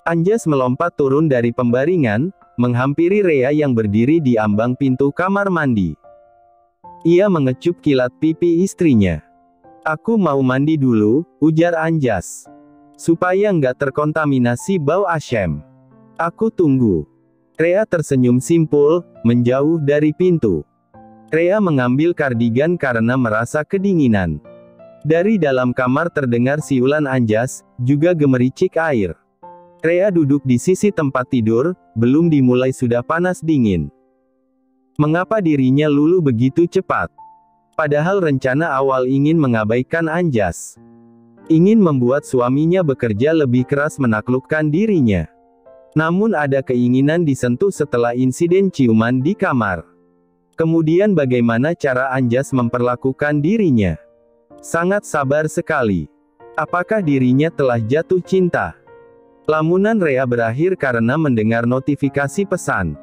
Anjas melompat turun dari pembaringan, menghampiri Rea yang berdiri di ambang pintu kamar mandi. Ia mengecup kilat pipi istrinya. "Aku mau mandi dulu," ujar Anjas. "Supaya nggak terkontaminasi bau asyem. Aku tunggu." Rea tersenyum simpul, menjauh dari pintu. Rea mengambil kardigan karena merasa kedinginan. Dari dalam kamar terdengar siulan Anjas, juga gemericik air. Rea duduk di sisi tempat tidur, belum dimulai sudah panas dingin. Mengapa dirinya luluh begitu cepat? Padahal rencana awal ingin mengabaikan Anjas. Ingin membuat suaminya bekerja lebih keras menaklukkan dirinya. Namun ada keinginan disentuh setelah insiden ciuman di kamar. Kemudian bagaimana cara Anjas memperlakukan dirinya? Sangat sabar sekali. Apakah dirinya telah jatuh cinta? Lamunan Rea berakhir karena mendengar notifikasi pesan.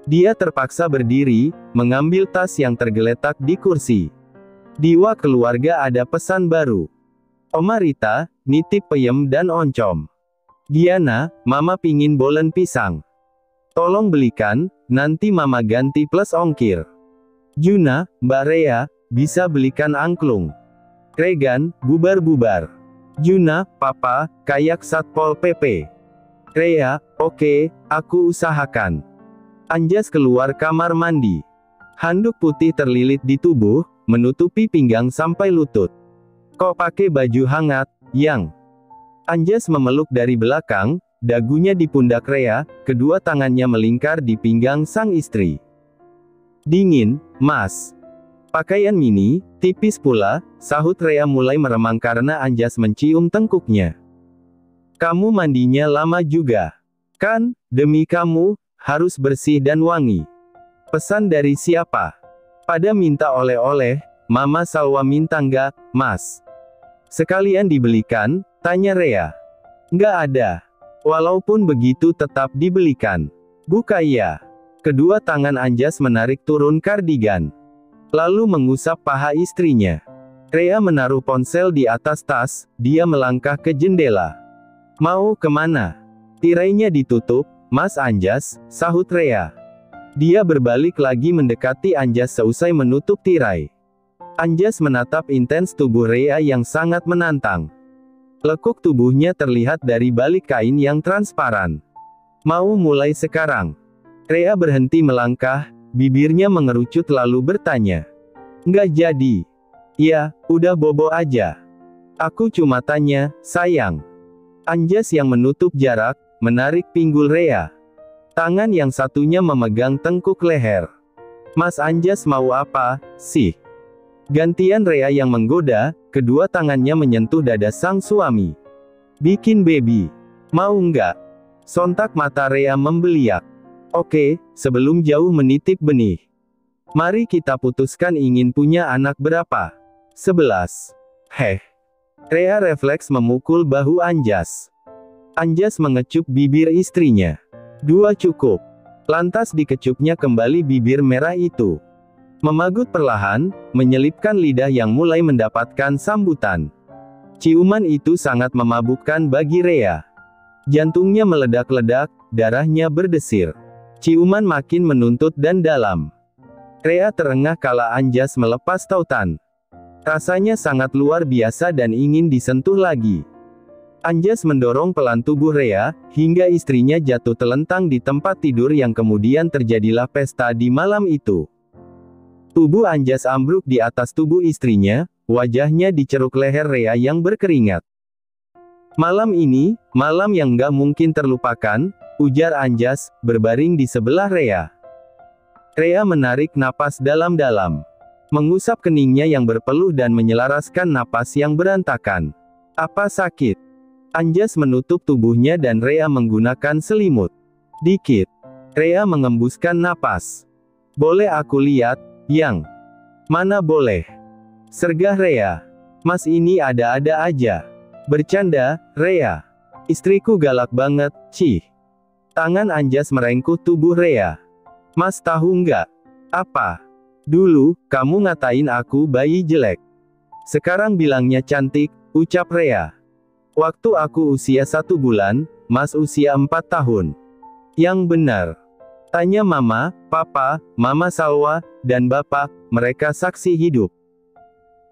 Dia terpaksa berdiri, mengambil tas yang tergeletak di kursi. "Diwa keluarga ada pesan baru. Oma Rita, nitip peyem dan oncom. Diana, mama pingin bolen pisang. Tolong belikan, nanti mama ganti plus ongkir. Juna, Mbak Rea, bisa belikan angklung. Regan, bubar-bubar. Juna, papa, kayak Satpol PP. Rea, oke, aku usahakan." Anjas keluar kamar mandi. Handuk putih terlilit di tubuh, menutupi pinggang sampai lutut. "Kok pakai baju hangat, Yang?" Anjas memeluk dari belakang, dagunya di pundak Rea, kedua tangannya melingkar di pinggang sang istri. "Dingin, Mas. Pakaian mini, tipis pula," sahut Rea mulai meremang karena Anjas mencium tengkuknya. "Kamu mandinya lama juga. Kan, demi kamu, harus bersih dan wangi." "Pesan dari siapa? Pada minta oleh-oleh, Mama Salwa minta nggak, Mas? Sekalian dibelikan?" tanya Rea. "Nggak ada. Walaupun begitu tetap dibelikan. Buka ya." Kedua tangan Anjas menarik turun kardigan. Lalu mengusap paha istrinya. Rea menaruh ponsel di atas tas, dia melangkah ke jendela. "Mau kemana?" "Tirainya ditutup, Mas Anjas," sahut Rea. Dia berbalik lagi mendekati Anjas seusai menutup tirai. Anjas menatap intens tubuh Rea yang sangat menantang. Lekuk tubuhnya terlihat dari balik kain yang transparan. "Mau mulai sekarang?" Rea berhenti melangkah, bibirnya mengerucut lalu bertanya. "Nggak jadi." "Ya, udah bobo aja. Aku cuma tanya, sayang." Anjas yang menutup jarak, menarik pinggul Rea. Tangan yang satunya memegang tengkuk leher. "Mas Anjas mau apa, sih?" Gantian Rea yang menggoda, kedua tangannya menyentuh dada sang suami. "Bikin baby. Mau nggak?" Sontak mata Rea membeliak. "Oke, sebelum jauh menitip benih. Mari kita putuskan ingin punya anak berapa?" 11. "Heh." Rea refleks memukul bahu Anjas. Anjas mengecup bibir istrinya. "2 cukup." Lantas dikecupnya kembali bibir merah itu. Memagut perlahan, menyelipkan lidah yang mulai mendapatkan sambutan. Ciuman itu sangat memabukkan bagi Rea. Jantungnya meledak-ledak, darahnya berdesir. Ciuman makin menuntut dan dalam. Rea terengah kala Anjas melepas tautan. Rasanya sangat luar biasa dan ingin disentuh lagi. Anjas mendorong pelan tubuh Rea, hingga istrinya jatuh telentang di tempat tidur yang kemudian terjadilah pesta di malam itu. Tubuh Anjas ambruk di atas tubuh istrinya, wajahnya diceruk leher Rea yang berkeringat. "Malam ini, malam yang nggak mungkin terlupakan," ujar Anjas, berbaring di sebelah Rea. Rea menarik napas dalam-dalam. Mengusap keningnya yang berpeluh dan menyelaraskan napas yang berantakan. "Apa sakit?" Anjas menutup tubuhnya dan Rea menggunakan selimut. "Dikit." Rea mengembuskan napas. "Boleh aku lihat, Yang?" "Mana boleh?" sergah Rea. "Mas ini ada-ada aja." "Bercanda, Rea. Istriku galak banget, cih." Tangan Anjas merengkuh tubuh Rea. "Mas tahu nggak? Apa? Dulu, kamu ngatain aku bayi jelek. Sekarang bilangnya cantik," ucap Rea. "Waktu aku usia 1 bulan, Mas usia 4 tahun. Yang benar. Tanya Mama, Papa, Mama Salwa, dan Bapak, mereka saksi hidup.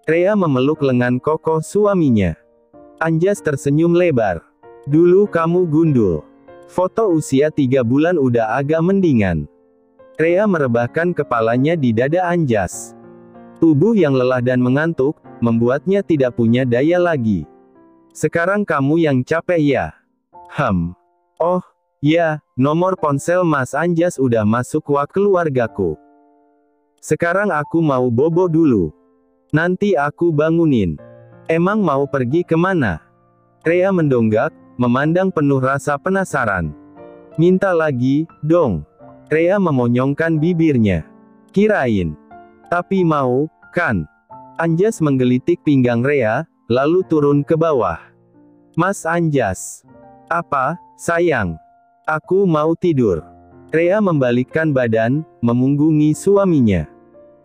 Rea memeluk lengan kokoh suaminya. Anjas tersenyum lebar. Dulu kamu gundul. Foto usia 3 bulan udah agak mendingan. Rea merebahkan kepalanya di dada Anjas. Tubuh yang lelah dan mengantuk, membuatnya tidak punya daya lagi. Sekarang kamu yang capek ya? Oh, ya, nomor ponsel Mas Anjas udah masuk wak keluargaku. Sekarang aku mau bobo dulu. Nanti aku bangunin. Emang mau pergi kemana? Rea mendonggak, memandang penuh rasa penasaran. Minta lagi, dong. Rea memonyongkan bibirnya. Kirain. Tapi mau, kan? Anjas menggelitik pinggang Rea, lalu turun ke bawah. Mas Anjas. Apa, sayang? Aku mau tidur. Rea membalikkan badan, memunggungi suaminya.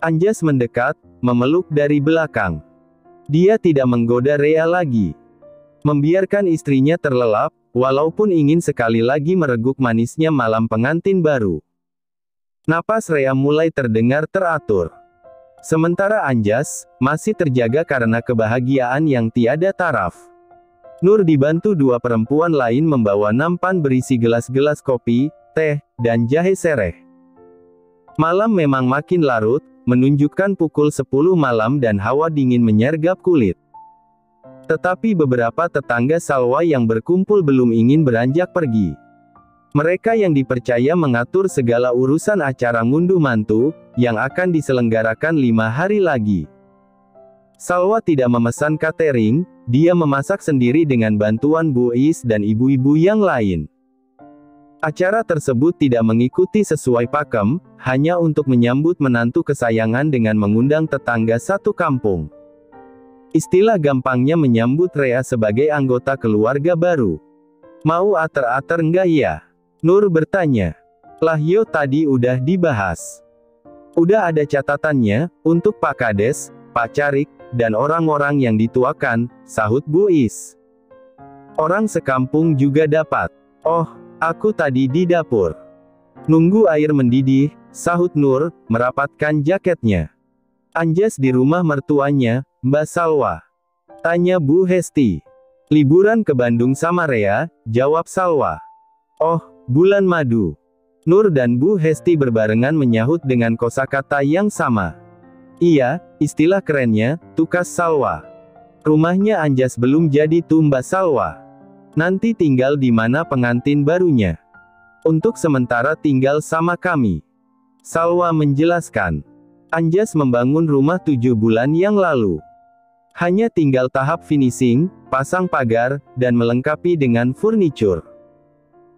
Anjas mendekat, memeluk dari belakang. Dia tidak menggoda Rea lagi. Membiarkan istrinya terlelap, walaupun ingin sekali lagi mereguk manisnya malam pengantin baru. Napas Rea mulai terdengar teratur. Sementara Anjas, masih terjaga karena kebahagiaan yang tiada taraf. Nur dibantu 2 perempuan lain membawa nampan berisi gelas-gelas kopi, teh, dan jahe sereh. Malam memang makin larut, menunjukkan pukul 10 malam dan hawa dingin menyergap kulit. Tetapi beberapa tetangga Salwa yang berkumpul belum ingin beranjak pergi. Mereka yang dipercaya mengatur segala urusan acara ngunduh mantu, yang akan diselenggarakan 5 hari lagi. Salwa tidak memesan catering, dia memasak sendiri dengan bantuan Bu Is dan ibu-ibu yang lain. Acara tersebut tidak mengikuti sesuai pakem, hanya untuk menyambut menantu kesayangan dengan mengundang tetangga satu kampung. Istilah gampangnya menyambut Rea sebagai anggota keluarga baru. Mau ater-ater enggak ya? Nur bertanya. Lah yo tadi udah dibahas. Udah ada catatannya, untuk Pak Kades, Pak Carik, dan orang-orang yang dituakan, sahut Bu Is. Orang sekampung juga dapat. Oh, aku tadi di dapur. Nunggu air mendidih, sahut Nur, merapatkan jaketnya. Anjas di rumah mertuanya, Mbak Salwa. Tanya Bu Hesti. Liburan ke Bandung sama Rea, jawab Salwa. Oh, bulan madu. Nur dan Bu Hesti berbarengan menyahut dengan kosakata yang sama. Iya, istilah kerennya, tukas Salwa. Rumahnya Anjas belum jadi tuh Mbak Salwa. Nanti tinggal di mana pengantin barunya? Untuk sementara tinggal sama kami. Salwa menjelaskan. Anjas membangun rumah 7 bulan yang lalu. Hanya tinggal tahap finishing, pasang pagar, dan melengkapi dengan furniture.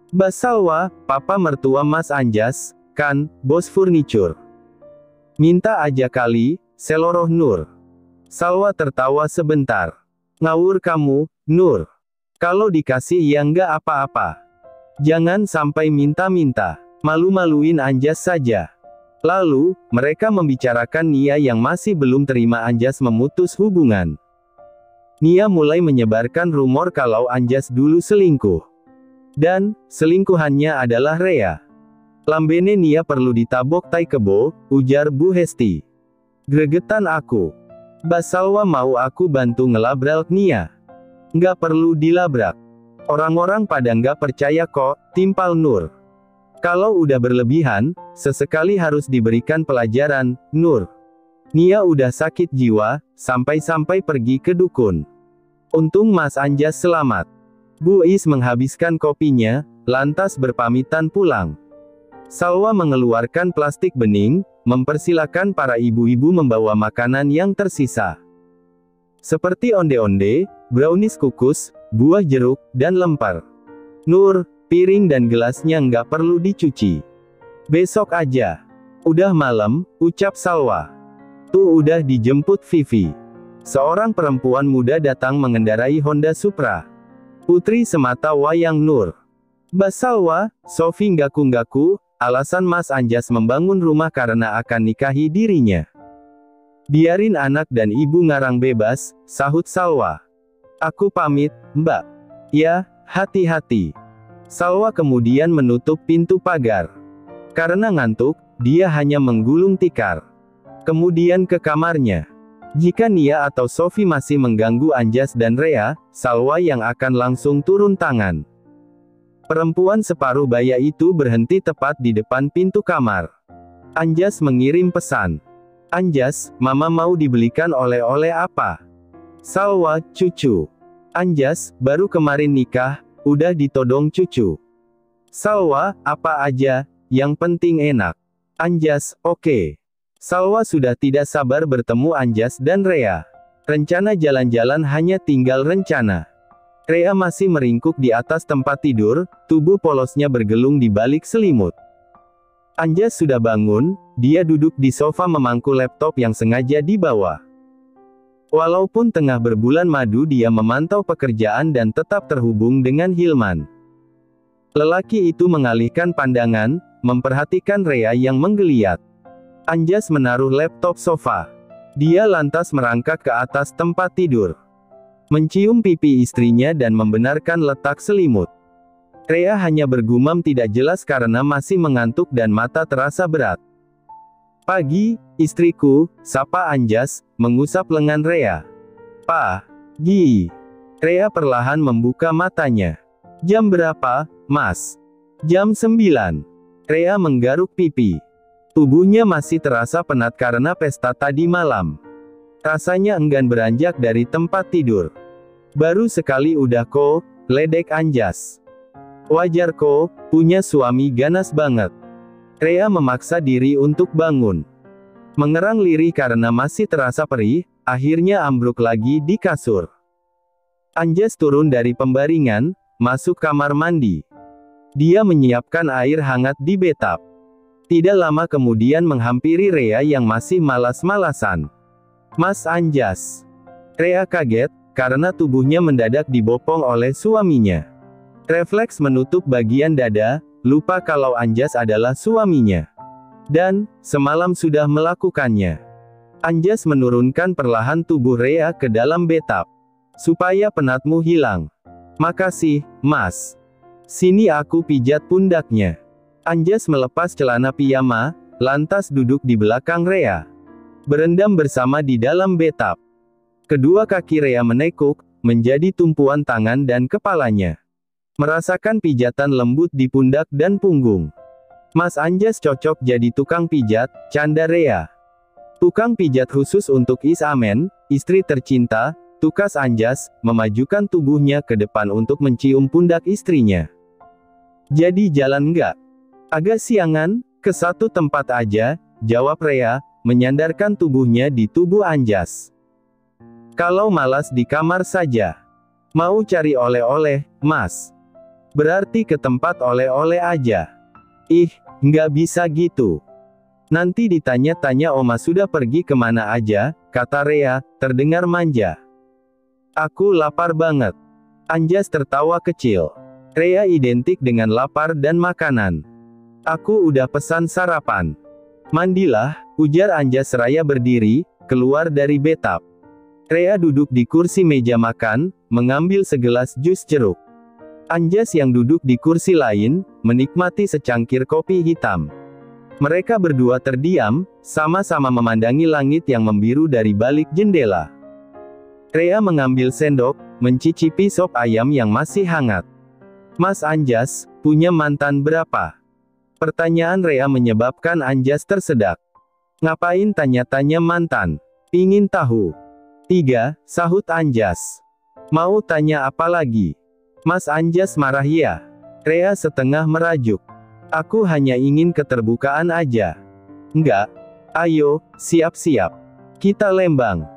Mbak Salwa, papa mertua Mas Anjas, kan, bos furniture. Minta aja kali, seloroh Nur. Salwa tertawa sebentar. Ngawur kamu, Nur. Kalau dikasih ya nggak apa-apa. Jangan sampai minta-minta. Malu-maluin Anjas saja. Lalu, mereka membicarakan Nia yang masih belum terima Anjas memutus hubungan. Nia mulai menyebarkan rumor kalau Anjas dulu selingkuh. Dan, selingkuhannya adalah Rea. Lambene Nia perlu ditabok tai kebo, ujar Bu Hesti. Gregetan aku. Mbak Salwa mau aku bantu ngelabrak Nia. Nggak perlu dilabrak. Orang-orang pada nggak percaya kok, timpal Nur. Kalau udah berlebihan, sesekali harus diberikan pelajaran, Nur. Nia udah sakit jiwa, sampai-sampai pergi ke dukun. Untung Mas Anjas selamat. Bu Is menghabiskan kopinya, lantas berpamitan pulang. Salwa mengeluarkan plastik bening, mempersilakan para ibu-ibu membawa makanan yang tersisa. Seperti onde-onde, brownies kukus, buah jeruk, dan lemper. Nur, piring dan gelasnya nggak perlu dicuci. Besok aja. Udah malam, ucap Salwa. Tuh udah dijemput Vivi. Seorang perempuan muda datang mengendarai Honda Supra. Putri semata wayang Nur. Mbak Salwa, Sofi ngaku-ngaku, alasan Mas Anjas membangun rumah karena akan nikahi dirinya. Biarin anak dan ibu ngarang bebas, sahut Salwa. Aku pamit, Mbak. Ya, hati-hati. Salwa kemudian menutup pintu pagar. Karena ngantuk, dia hanya menggulung tikar. Kemudian ke kamarnya. Jika Nia atau Sophie masih mengganggu Anjas dan Rhea, Salwa yang akan langsung turun tangan. Perempuan separuh baya itu berhenti tepat di depan pintu kamar. Anjas mengirim pesan. Anjas, Mama mau dibelikan oleh-oleh apa? Salwa, cucu. Anjas, baru kemarin nikah, udah ditodong cucu. Salwa, apa aja, yang penting enak. Anjas, oke. Salwa sudah tidak sabar bertemu Anjas dan Rhea. Rencana jalan-jalan hanya tinggal rencana. Rhea masih meringkuk di atas tempat tidur, tubuh polosnya bergelung di balik selimut. Anjas sudah bangun, dia duduk di sofa memangku laptop yang sengaja dibawa. Walaupun tengah berbulan madu dia memantau pekerjaan dan tetap terhubung dengan Hilman. Lelaki itu mengalihkan pandangan, memperhatikan Rhea yang menggeliat. Anjas menaruh laptop sofa. Dia lantas merangkak ke atas tempat tidur. Mencium pipi istrinya dan membenarkan letak selimut. Rhea hanya bergumam tidak jelas karena masih mengantuk dan mata terasa berat. Pagi, istriku, sapa Anjas, mengusap lengan Rhea. Pagi. Rhea perlahan membuka matanya. Jam berapa, Mas? Jam 9. Rhea menggaruk pipi. Tubuhnya masih terasa penat karena pesta tadi malam. Rasanya enggan beranjak dari tempat tidur. Baru sekali udah kok, ledek Anjas. Wajar kok, punya suami ganas banget. Rhea memaksa diri untuk bangun. Mengerang lirih karena masih terasa perih, akhirnya ambruk lagi di kasur. Anjas turun dari pembaringan, masuk kamar mandi. Dia menyiapkan air hangat di bathtub. Tidak lama kemudian menghampiri Rhea yang masih malas-malasan. Mas Anjas. Rhea kaget, karena tubuhnya mendadak dibopong oleh suaminya. Refleks menutup bagian dada, lupa kalau Anjas adalah suaminya. Dan, semalam sudah melakukannya. Anjas menurunkan perlahan tubuh Rhea ke dalam bathtub. Supaya penatmu hilang. Makasih, Mas. Sini aku pijat pundaknya. Anjas melepas celana piyama, lantas duduk di belakang Rhea. Berendam bersama di dalam bathtub. Kedua kaki Rhea menekuk, menjadi tumpuan tangan dan kepalanya. Merasakan pijatan lembut di pundak dan punggung. Mas Anjas cocok jadi tukang pijat, canda Rhea. Tukang pijat khusus untuk Is Amen, istri tercinta, tukas Anjas, memajukan tubuhnya ke depan untuk mencium pundak istrinya. Jadi jalan enggak? Agak siangan, ke satu tempat aja, jawab Rhea, menyandarkan tubuhnya di tubuh Anjas. Kalau malas di kamar saja. Mau cari oleh-oleh, Mas? Berarti ke tempat oleh-oleh aja. Ih, nggak bisa gitu. Nanti ditanya-tanya Oma sudah pergi kemana aja, kata Rhea, terdengar manja. Aku lapar banget. Anjas tertawa kecil. Rhea identik dengan lapar dan makanan. Aku udah pesan sarapan. Mandilah, ujar Anjas seraya berdiri, keluar dari bathtub. Rhea duduk di kursi meja makan, mengambil segelas jus jeruk. Anjas yang duduk di kursi lain, menikmati secangkir kopi hitam. Mereka berdua terdiam, sama-sama memandangi langit yang membiru dari balik jendela. Rhea mengambil sendok, mencicipi sop ayam yang masih hangat. Mas Anjas, punya mantan berapa? Pertanyaan Rhea menyebabkan Anjas tersedak. Ngapain tanya-tanya mantan? Pingin tahu. 3, sahut Anjas. Mau tanya apa lagi? Mas Anjas marah ya. Rhea setengah merajuk. Aku hanya ingin keterbukaan aja. Enggak. Ayo, siap-siap. Kita lembang.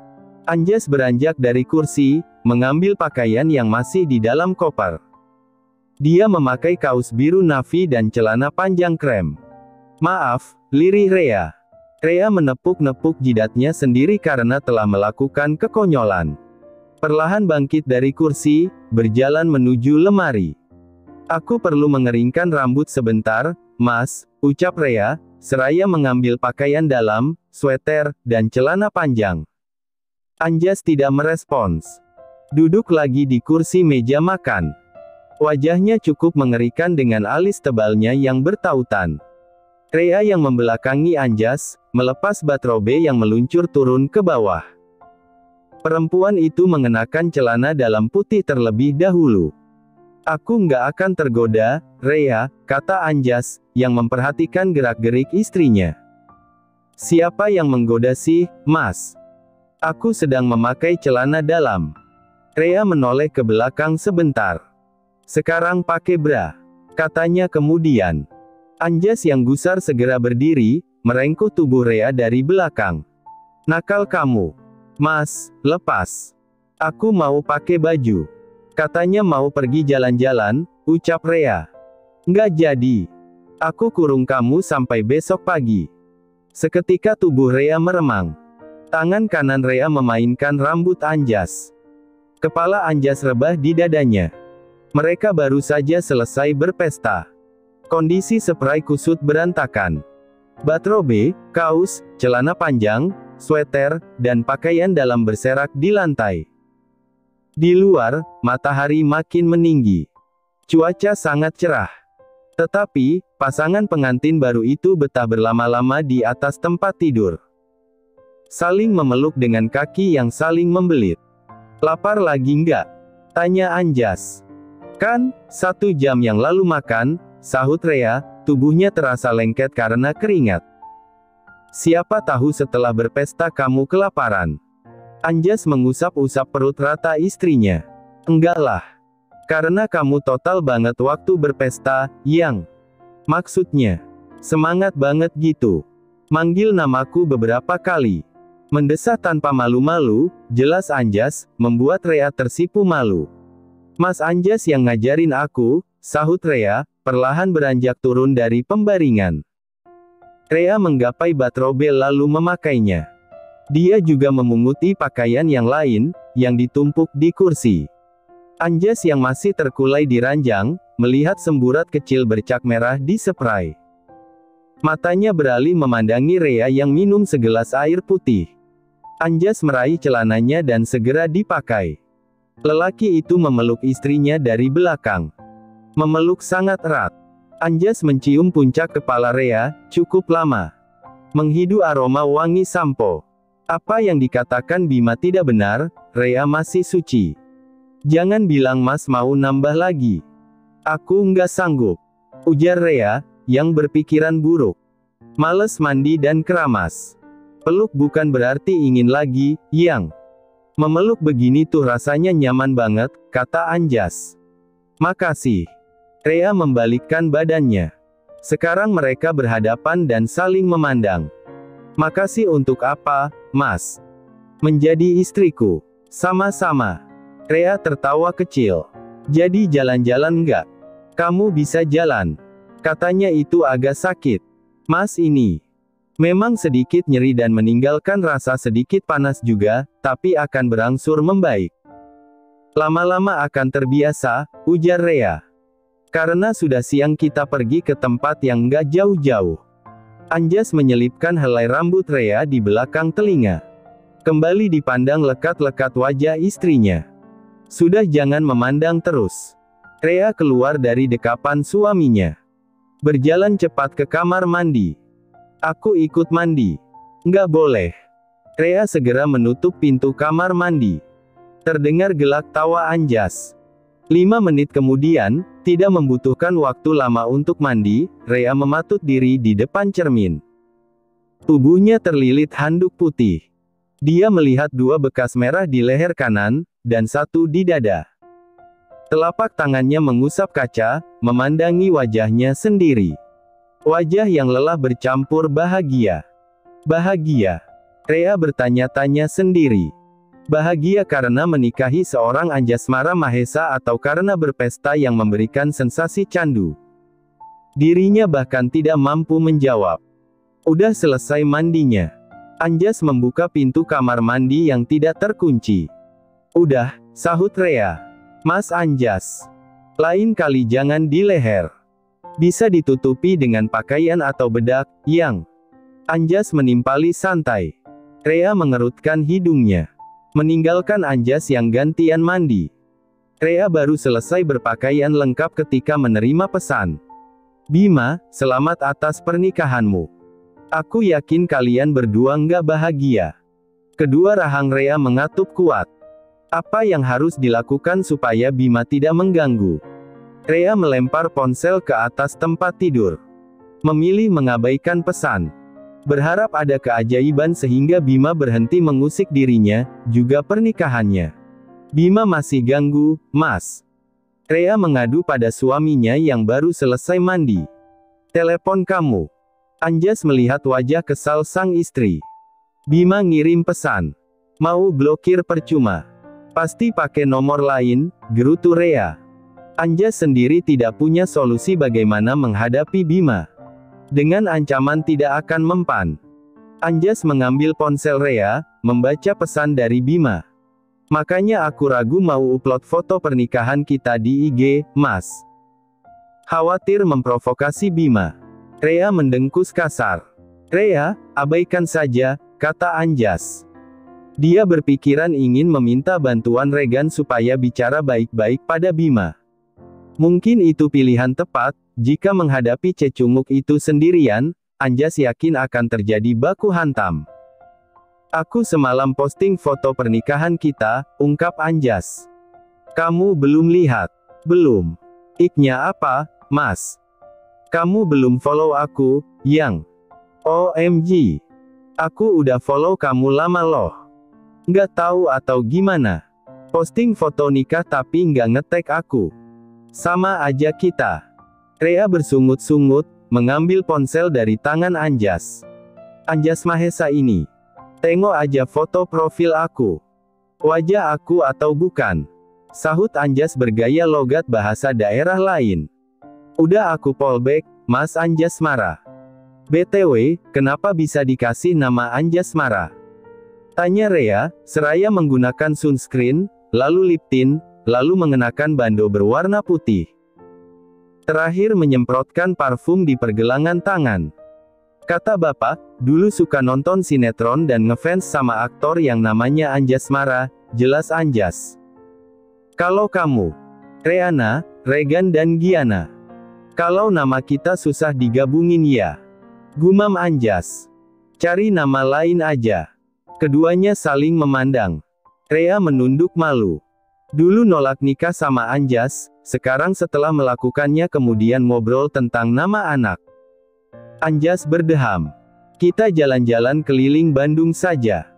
Anjas beranjak dari kursi, mengambil pakaian yang masih di dalam koper. Dia memakai kaos biru navy dan celana panjang krem. Maaf, lirih Rhea. Rhea menepuk-nepuk jidatnya sendiri karena telah melakukan kekonyolan. Perlahan bangkit dari kursi, berjalan menuju lemari. Aku perlu mengeringkan rambut sebentar, Mas, ucap Rhea, seraya mengambil pakaian dalam, sweater, dan celana panjang. Anjas tidak merespons. Duduk lagi di kursi meja makan. Wajahnya cukup mengerikan dengan alis tebalnya yang bertautan. Rhea yang membelakangi Anjas, melepas batrobe yang meluncur turun ke bawah. Perempuan itu mengenakan celana dalam putih terlebih dahulu. Aku nggak akan tergoda, Rhea, kata Anjas, yang memperhatikan gerak-gerik istrinya. Siapa yang menggoda sih, Mas? Aku sedang memakai celana dalam. Rhea menoleh ke belakang sebentar. Sekarang pakai bra, katanya kemudian. Anjas yang gusar segera berdiri, merengkuh tubuh Rhea dari belakang. Nakal kamu. Mas, lepas. Aku mau pakai baju. Katanya mau pergi jalan-jalan, ucap Rhea. Nggak jadi. Aku kurung kamu sampai besok pagi. Seketika tubuh Rhea meremang. Tangan kanan Rhea memainkan rambut Anjas. Kepala Anjas rebah di dadanya. Mereka baru saja selesai berpesta. Kondisi spray kusut berantakan. Batrobe, kaos, celana panjang, sweater, dan pakaian dalam berserak di lantai. Di luar, matahari makin meninggi. Cuaca sangat cerah. Tetapi, pasangan pengantin baru itu betah berlama-lama di atas tempat tidur. Saling memeluk dengan kaki yang saling membelit. Lapar lagi nggak? Tanya Anjas. Kan, 1 jam yang lalu makan, sahut Rhea, tubuhnya terasa lengket karena keringat. Siapa tahu setelah berpesta kamu kelaparan. Anjas mengusap-usap perut rata istrinya. Enggak lah. Karena kamu total banget waktu berpesta, yang. Maksudnya. Semangat banget gitu. Manggil namaku beberapa kali. Mendesah tanpa malu-malu, jelas Anjas, membuat Rhea tersipu malu. Mas Anjas yang ngajarin aku, sahut Rhea, perlahan beranjak turun dari pembaringan. Rhea menggapai batrobe lalu memakainya. Dia juga memunguti pakaian yang lain, yang ditumpuk di kursi. Anjas yang masih terkulai di ranjang, melihat semburat kecil bercak merah di spray. Matanya beralih memandangi Rhea yang minum segelas air putih. Anjas meraih celananya dan segera dipakai. Lelaki itu memeluk istrinya dari belakang. Memeluk sangat erat. Anjas mencium puncak kepala Rhea, cukup lama. Menghidu aroma wangi sampo. Apa yang dikatakan Bima tidak benar, Rhea masih suci. Jangan bilang Mas mau nambah lagi. Aku nggak sanggup. Ujar Rhea, yang berpikiran buruk. Males mandi dan keramas. Peluk bukan berarti ingin lagi, yang. Memeluk begini tuh rasanya nyaman banget, kata Anjas. Makasih. Rhea membalikkan badannya. Sekarang mereka berhadapan dan saling memandang. Makasih untuk apa, Mas? Menjadi istriku. Sama-sama. Rhea tertawa kecil. Jadi jalan-jalan nggak? Kamu bisa jalan. Katanya itu agak sakit. Mas ini. Memang sedikit nyeri dan meninggalkan rasa sedikit panas juga, tapi akan berangsur membaik. Lama-lama akan terbiasa, ujar Rhea. Karena sudah siang kita pergi ke tempat yang nggak jauh-jauh. Anjas menyelipkan helai rambut Rhea di belakang telinga. Kembali dipandang lekat-lekat wajah istrinya. Sudah jangan memandang terus. Rhea keluar dari dekapan suaminya. Berjalan cepat ke kamar mandi. Aku ikut mandi. Nggak boleh. Rhea segera menutup pintu kamar mandi. Terdengar gelak tawa Anjas. 5 menit kemudian, tidak membutuhkan waktu lama untuk mandi, Rhea mematut diri di depan cermin. Tubuhnya terlilit handuk putih. Dia melihat 2 bekas merah di leher kanan, dan 1 di dada. Telapak tangannya mengusap kaca, memandangi wajahnya sendiri. Wajah yang lelah bercampur bahagia. Bahagia. Rhea bertanya-tanya sendiri. Bahagia karena menikahi seorang Anjasmara Mahesa atau karena berpesta yang memberikan sensasi candu. Dirinya bahkan tidak mampu menjawab. Udah selesai mandinya. Anjas membuka pintu kamar mandi yang tidak terkunci. Udah, sahut Rhea. Mas Anjas. Lain kali jangan di leher. Bisa ditutupi dengan pakaian atau bedak, yang. Anjas menimpali santai. Rhea mengerutkan hidungnya. Meninggalkan Anjas yang gantian mandi. Rea baru selesai berpakaian lengkap ketika menerima pesan. Bima, selamat atas pernikahanmu. Aku yakin kalian berdua nggak bahagia. Kedua rahang Rea mengatup kuat. Apa yang harus dilakukan supaya Bima tidak mengganggu? Rea melempar ponsel ke atas tempat tidur. Memilih mengabaikan pesan. Berharap ada keajaiban sehingga Bima berhenti mengusik dirinya, juga pernikahannya. Bima masih ganggu, Mas. Rea mengadu pada suaminya yang baru selesai mandi. Telepon kamu. Anjas melihat wajah kesal sang istri. Bima ngirim pesan. Mau blokir percuma. Pasti pakai nomor lain, gerutu Rea. Anjas sendiri tidak punya solusi bagaimana menghadapi Bima. Dengan ancaman tidak akan mempan. Anjas mengambil ponsel Rea, membaca pesan dari Bima. Makanya aku ragu mau upload foto pernikahan kita di IG, Mas. Khawatir memprovokasi Bima. Rea mendengkus kasar. Rea, abaikan saja, kata Anjas. Dia berpikiran ingin meminta bantuan Regan supaya bicara baik-baik pada Bima. Mungkin itu pilihan tepat, jika menghadapi cecunguk itu sendirian, Anjas yakin akan terjadi baku hantam. Aku semalam posting foto pernikahan kita, ungkap Anjas. Kamu belum lihat? Belum. Ik-nya apa, Mas? Kamu belum follow aku, Yang. OMG. Aku udah follow kamu lama loh. Nggak tahu atau gimana? Posting foto nikah tapi nggak nge-tag aku. Sama aja kita. Rea bersungut-sungut, mengambil ponsel dari tangan Anjas. Anjas Mahesa ini. Tengok aja foto profil aku. Wajah aku atau bukan? Sahut Anjas bergaya logat bahasa daerah lain. Udah aku fallback, Mas. Anjas marah. BTW, kenapa bisa dikasih nama Anjas marah? Tanya Rea, seraya menggunakan sunscreen, lalu lip tint, lalu mengenakan bando berwarna putih. Terakhir menyemprotkan parfum di pergelangan tangan. Kata bapak, dulu suka nonton sinetron dan ngefans sama aktor yang namanya Anjas Mara, jelas Anjas. Kalau kamu, Reana, Regan dan Giana. Kalau nama kita susah digabungin ya. Gumam Anjas. Cari nama lain aja. Keduanya saling memandang. Rea menunduk malu. Dulu nolak nikah sama Anjas, sekarang setelah melakukannya kemudian ngobrol tentang nama anak. Anjas berdeham. Kita jalan-jalan keliling Bandung saja.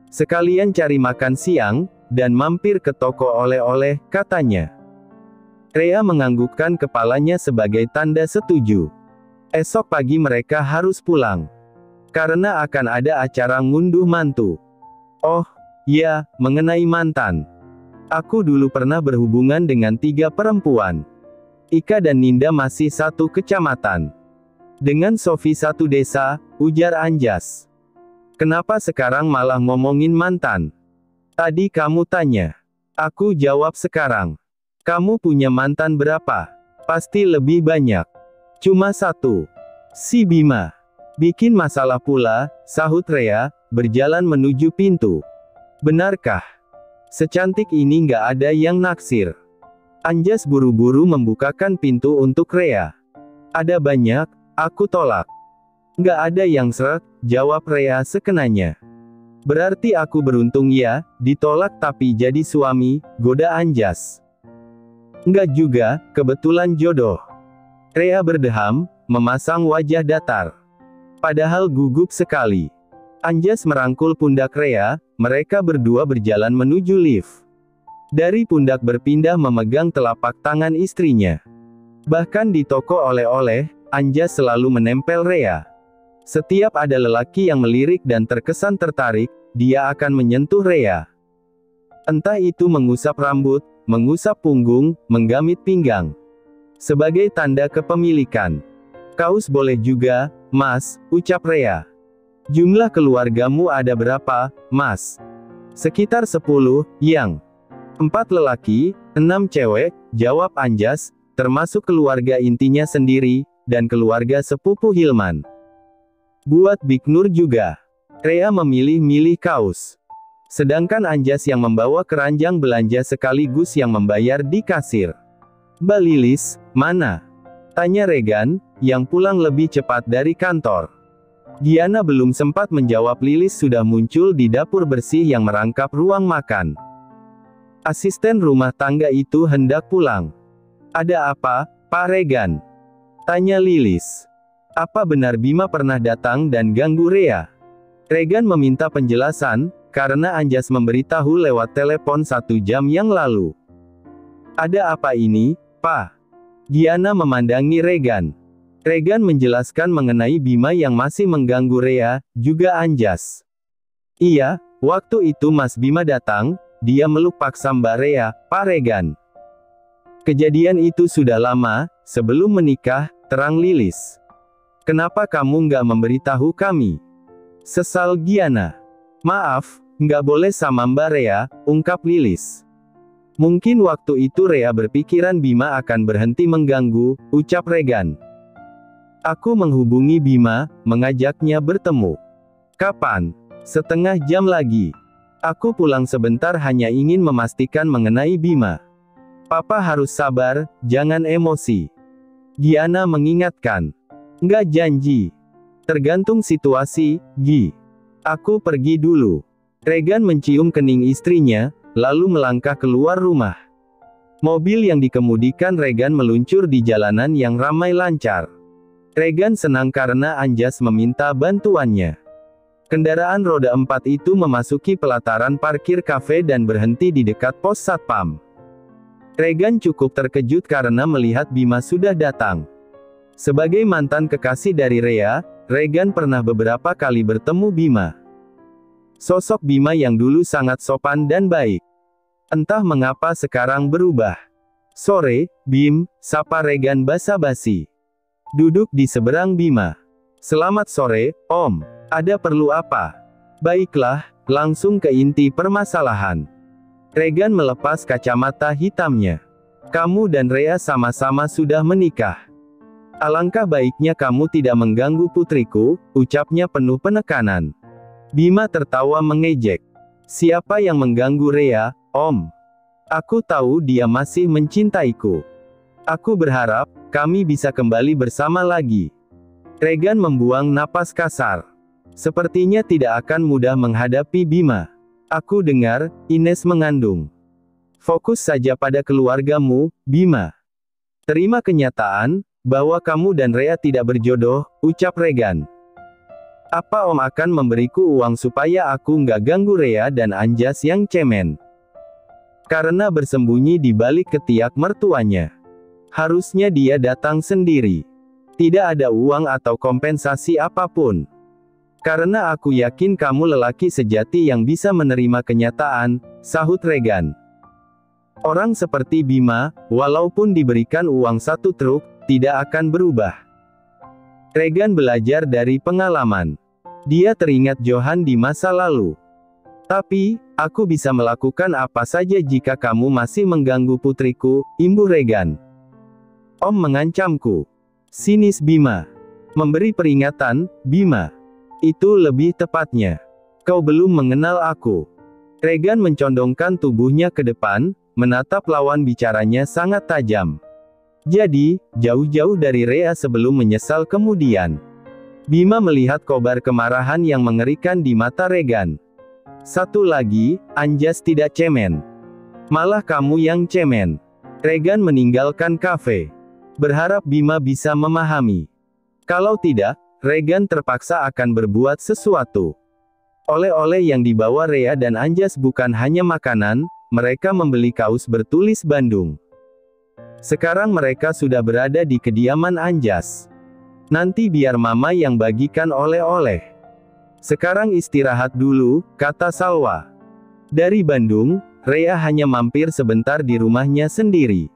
Sekalian cari makan siang, dan mampir ke toko oleh-oleh, katanya. Rea menganggukkan kepalanya sebagai tanda setuju. Esok pagi mereka harus pulang. Karena akan ada acara ngunduh mantu. Oh, ya, mengenai mantan. Aku dulu pernah berhubungan dengan 3 perempuan. Ika dan Ninda masih satu kecamatan. Dengan Sofi satu desa, ujar Anjas. Kenapa sekarang malah ngomongin mantan? Tadi kamu tanya. Aku jawab sekarang. Kamu punya mantan berapa? Pasti lebih banyak. Cuma 1. Si Bima. Bikin masalah pula, sahut Rea, berjalan menuju pintu. Benarkah? Secantik ini nggak ada yang naksir. Anjas buru-buru membukakan pintu untuk Rea. Ada banyak. Aku tolak. Nggak ada yang srek, jawab Rea sekenanya. Berarti aku beruntung ya, ditolak tapi jadi suami, goda Anjas. Nggak juga, kebetulan jodoh. Rea berdeham, memasang wajah datar. Padahal gugup sekali. Anjas merangkul pundak Rea, mereka berdua berjalan menuju lift. Dari pundak berpindah memegang telapak tangan istrinya. Bahkan di toko oleh-oleh, Anjas selalu menempel Rea. Setiap ada lelaki yang melirik dan terkesan tertarik, dia akan menyentuh Rea. Entah itu mengusap rambut, mengusap punggung, menggamit pinggang. Sebagai tanda kepemilikan. Kaus boleh juga, Mas, ucap Rea. Jumlah keluargamu ada berapa, Mas? Sekitar 10, Yang. 4 lelaki, 6 cewek, jawab Anjas, termasuk keluarga intinya sendiri, dan keluarga sepupu Hilman. Buat Big Nur juga. Rea memilih-milih kaus. Sedangkan Anjas yang membawa keranjang belanja sekaligus yang membayar di kasir. "Mbak Lilis, mana?" tanya Regan, yang pulang lebih cepat dari kantor. Giana belum sempat menjawab, Lilis sudah muncul di dapur bersih yang merangkap ruang makan. Asisten rumah tangga itu hendak pulang. "Ada apa, Pak Regan?" tanya Lilis. "Apa benar Bima pernah datang dan ganggu Rea?" Regan meminta penjelasan, karena Anjas memberitahu lewat telepon 1 jam yang lalu. "Ada apa ini, Pak?" Giana memandangi Regan. Regan menjelaskan mengenai Bima yang masih mengganggu Rea, juga Anjas. "Iya, waktu itu Mas Bima datang, dia meluk paksa Mbak Rea, Pak Regan. Kejadian itu sudah lama, sebelum menikah," terang Lilis. "Kenapa kamu nggak memberitahu kami?" sesal Giana. "Maaf, nggak boleh sama Mbak Rea," ungkap Lilis. "Mungkin waktu itu Rea berpikiran Bima akan berhenti mengganggu," ucap Regan. "Aku menghubungi Bima, mengajaknya bertemu." "Kapan?" "Setengah jam lagi. Aku pulang sebentar hanya ingin memastikan mengenai Bima." "Papa harus sabar, jangan emosi," Giana mengingatkan. "Nggak janji. Tergantung situasi, Gi. Aku pergi dulu." Regan mencium kening istrinya, lalu melangkah keluar rumah. Mobil yang dikemudikan Regan meluncur di jalanan yang ramai lancar. Regan senang karena Anjas meminta bantuannya. Kendaraan roda 4 itu memasuki pelataran parkir kafe dan berhenti di dekat pos satpam. Regan cukup terkejut karena melihat Bima sudah datang. Sebagai mantan kekasih dari Rea, Regan pernah beberapa kali bertemu Bima. Sosok Bima yang dulu sangat sopan dan baik. Entah mengapa sekarang berubah. "Sore, Bim," sapa Regan basa-basi. Duduk di seberang Bima. "Selamat sore, Om. Ada perlu apa?" "Baiklah, langsung ke inti permasalahan." Regan melepas kacamata hitamnya. "Kamu dan Rea sama-sama sudah menikah. Alangkah baiknya kamu tidak mengganggu putriku," ucapnya penuh penekanan. Bima tertawa mengejek. "Siapa yang mengganggu Rea, Om? Aku tahu dia masih mencintaiku. Aku berharap kami bisa kembali bersama lagi." Regan membuang napas kasar. Sepertinya tidak akan mudah menghadapi Bima. "Aku dengar, Ines mengandung. Fokus saja pada keluargamu, Bima. Terima kenyataan bahwa kamu dan Rea tidak berjodoh," ucap Regan. "Apa Om akan memberiku uang supaya aku nggak ganggu Rea dan Anjas yang cemen? Karena bersembunyi di balik ketiak mertuanya. Harusnya dia datang sendiri. Tidak ada uang atau kompensasi apapun. Karena aku yakin kamu lelaki sejati yang bisa menerima kenyataan," sahut Regan. "Orang seperti Bima, walaupun diberikan uang 1 truk, tidak akan berubah." Regan belajar dari pengalaman. Dia teringat Johan di masa lalu. "Tapi, aku bisa melakukan apa saja jika kamu masih mengganggu putriku," imbuh Regan. "Om mengancamku," sinis Bima. "Memberi peringatan, Bima. Itu lebih tepatnya. Kau belum mengenal aku." Regan mencondongkan tubuhnya ke depan, menatap lawan bicaranya sangat tajam. "Jadi, jauh-jauh dari Rea sebelum menyesal kemudian." Bima melihat kobar kemarahan yang mengerikan di mata Regan. "Satu lagi, Anjas tidak cemen. Malah kamu yang cemen." Regan meninggalkan kafe. Berharap Bima bisa memahami. Kalau tidak, Regan terpaksa akan berbuat sesuatu. Oleh-oleh yang dibawa Rea dan Anjas bukan hanya makanan, mereka membeli kaos bertulis Bandung. Sekarang mereka sudah berada di kediaman Anjas. "Nanti biar Mama yang bagikan oleh-oleh. Sekarang istirahat dulu," kata Salwa. Dari Bandung, Rea hanya mampir sebentar di rumahnya sendiri.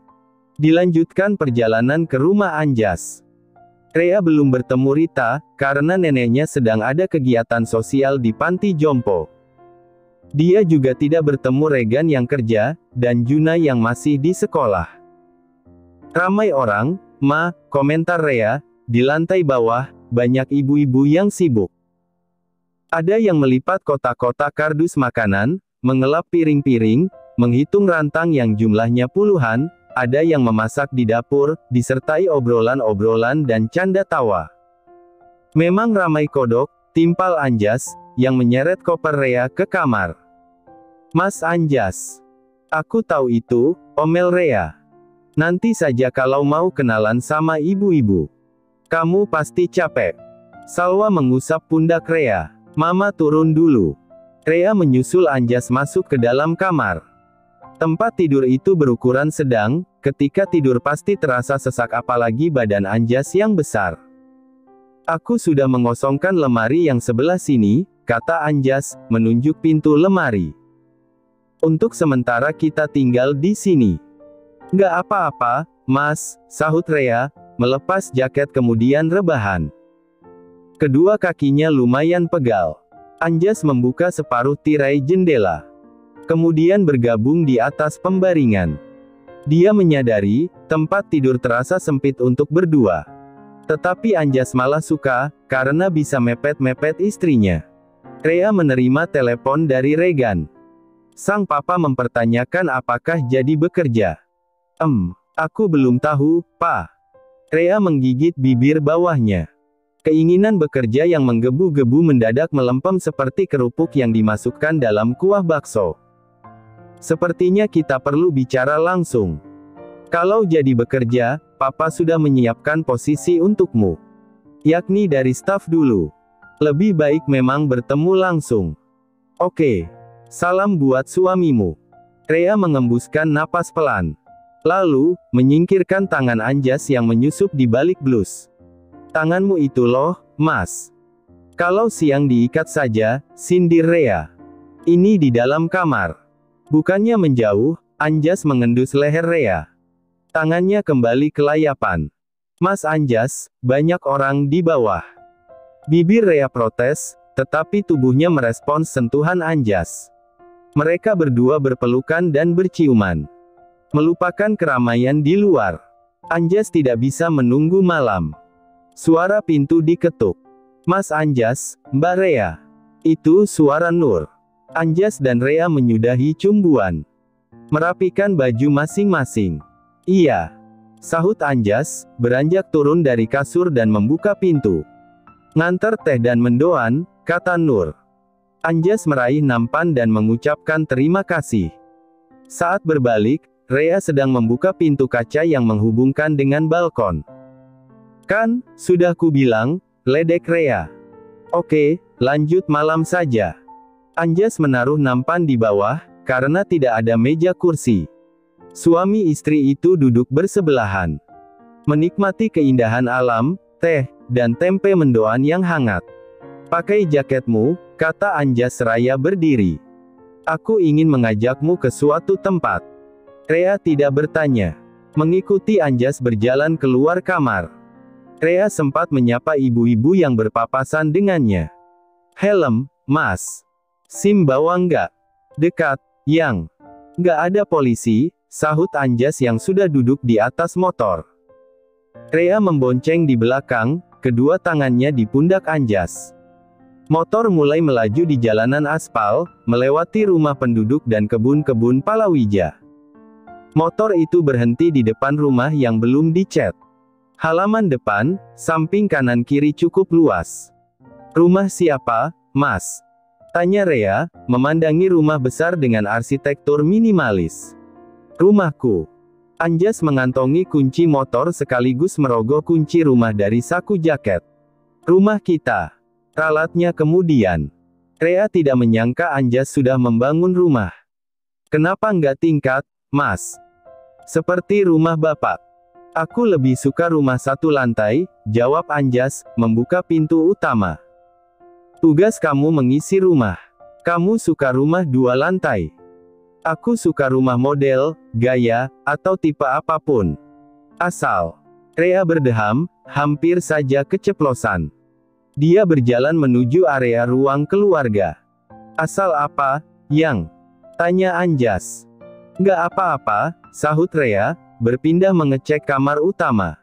Dilanjutkan perjalanan ke rumah Anjas. Rea belum bertemu Rita, karena neneknya sedang ada kegiatan sosial di panti jompo. Dia juga tidak bertemu Regan yang kerja, dan Juna yang masih di sekolah. "Ramai orang, Ma," komentar Rea. "Di lantai bawah, banyak ibu-ibu yang sibuk." Ada yang melipat kotak-kotak kardus makanan, mengelap piring-piring, menghitung rantang yang jumlahnya puluhan, ada yang memasak di dapur, disertai obrolan-obrolan dan canda tawa. Memang ramai kodok, timpal Anjas, yang menyeret koper Rea ke kamar. "Mas Anjas, aku tahu itu," omel Rea. "Nanti saja kalau mau kenalan sama ibu-ibu. Kamu pasti capek." Salwa mengusap pundak Rea. "Mama turun dulu." Rea menyusul Anjas masuk ke dalam kamar. Tempat tidur itu berukuran sedang, ketika tidur pasti terasa sesak apalagi badan Anjas yang besar. "Aku sudah mengosongkan lemari yang sebelah sini," kata Anjas, menunjuk pintu lemari. "Untuk sementara kita tinggal di sini." "Nggak apa-apa, Mas," sahut Rea, melepas jaket kemudian rebahan. Kedua kakinya lumayan pegal. Anjas membuka separuh tirai jendela. Kemudian bergabung di atas pembaringan. Dia menyadari, tempat tidur terasa sempit untuk berdua. Tetapi Anjas malah suka, karena bisa mepet-mepet istrinya. Rea menerima telepon dari Regan. Sang papa mempertanyakan apakah jadi bekerja. Aku belum tahu, Pak." Rea menggigit bibir bawahnya. Keinginan bekerja yang menggebu-gebu mendadak melempem seperti kerupuk yang dimasukkan dalam kuah bakso. "Sepertinya kita perlu bicara langsung. Kalau jadi bekerja, Papa sudah menyiapkan posisi untukmu. Yakni dari staf dulu. Lebih baik memang bertemu langsung." "Oke. Salam buat suamimu." Rea mengembuskan napas pelan. Lalu, menyingkirkan tangan Anjas yang menyusup di balik blus. "Tanganmu itu loh, Mas. Kalau siang diikat saja," sindir Rea. "Ini di dalam kamar." Bukannya menjauh, Anjas mengendus leher Rea. Tangannya kembali ke layapan. "Mas Anjas, banyak orang di bawah." Bibir Rea protes, tetapi tubuhnya merespons sentuhan Anjas. Mereka berdua berpelukan dan berciuman. Melupakan keramaian di luar. Anjas tidak bisa menunggu malam. Suara pintu diketuk. "Mas Anjas, Mbak Rea." Itu suara Nur. Anjas dan Rea menyudahi cumbuan. Merapikan baju masing-masing. "Iya," sahut Anjas, beranjak turun dari kasur dan membuka pintu. "Nganter teh dan mendoan," kata Nur. Anjas meraih nampan dan mengucapkan terima kasih. Saat berbalik, Rea sedang membuka pintu kaca yang menghubungkan dengan balkon. "Kan, sudah kubilang," ledek Rea. "Oke, lanjut malam saja." Anjas menaruh nampan di bawah, karena tidak ada meja kursi. Suami istri itu duduk bersebelahan. Menikmati keindahan alam, teh, dan tempe mendoan yang hangat. "Pakai jaketmu," kata Anjas seraya berdiri. "Aku ingin mengajakmu ke suatu tempat." Rea tidak bertanya. Mengikuti Anjas berjalan keluar kamar. Rea sempat menyapa ibu-ibu yang berpapasan dengannya. "Helm, Mas. SIM bawa nggak?" "Dekat, Yang." "Nggak ada polisi," sahut Anjas yang sudah duduk di atas motor. Rea membonceng di belakang, kedua tangannya di pundak Anjas. Motor mulai melaju di jalanan aspal, melewati rumah penduduk dan kebun-kebun palawija. Motor itu berhenti di depan rumah yang belum dicat. Halaman depan, samping kanan kiri cukup luas. "Rumah siapa, Mas?" tanya Rea, memandangi rumah besar dengan arsitektur minimalis. "Rumahku." Anjas mengantongi kunci motor sekaligus merogoh kunci rumah dari saku jaket. "Rumah kita." Ralatnya kemudian. Rea tidak menyangka Anjas sudah membangun rumah. "Kenapa nggak tingkat, Mas?" "Seperti rumah Bapak." "Aku lebih suka rumah satu lantai," jawab Anjas, membuka pintu utama. "Tugas kamu mengisi rumah. Kamu suka rumah dua lantai?" "Aku suka rumah model, gaya, atau tipe apapun. Asal." Rea berdeham, hampir saja keceplosan. Dia berjalan menuju area ruang keluarga. "Asal apa, Yang?" tanya Anjas. "Nggak apa-apa," sahut Rea, berpindah mengecek kamar utama.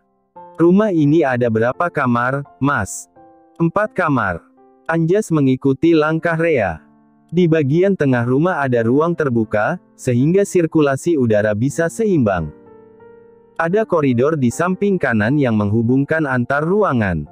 "Rumah ini ada berapa kamar, Mas?" "4 kamar." Anjas mengikuti langkah Rea. Di bagian tengah rumah ada ruang terbuka, sehingga sirkulasi udara bisa seimbang. Ada koridor di samping kanan yang menghubungkan antar ruangan.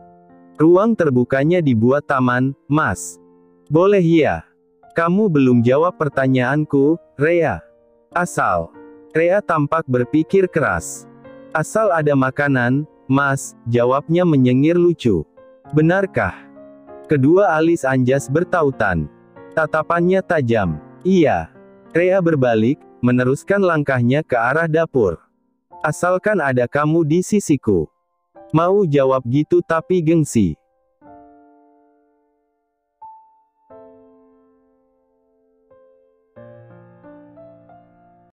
Ruang terbukanya dibuat taman, Mas. Boleh ya? Kamu belum jawab pertanyaanku, Rea. Asal. Rea tampak berpikir keras. Asal ada makanan, Mas, jawabnya menyengir lucu. Benarkah? Kedua alis Anjas bertautan. Tatapannya tajam. Iya. Rea berbalik, meneruskan langkahnya ke arah dapur. Asalkan ada kamu di sisiku. Mau jawab gitu tapi gengsi.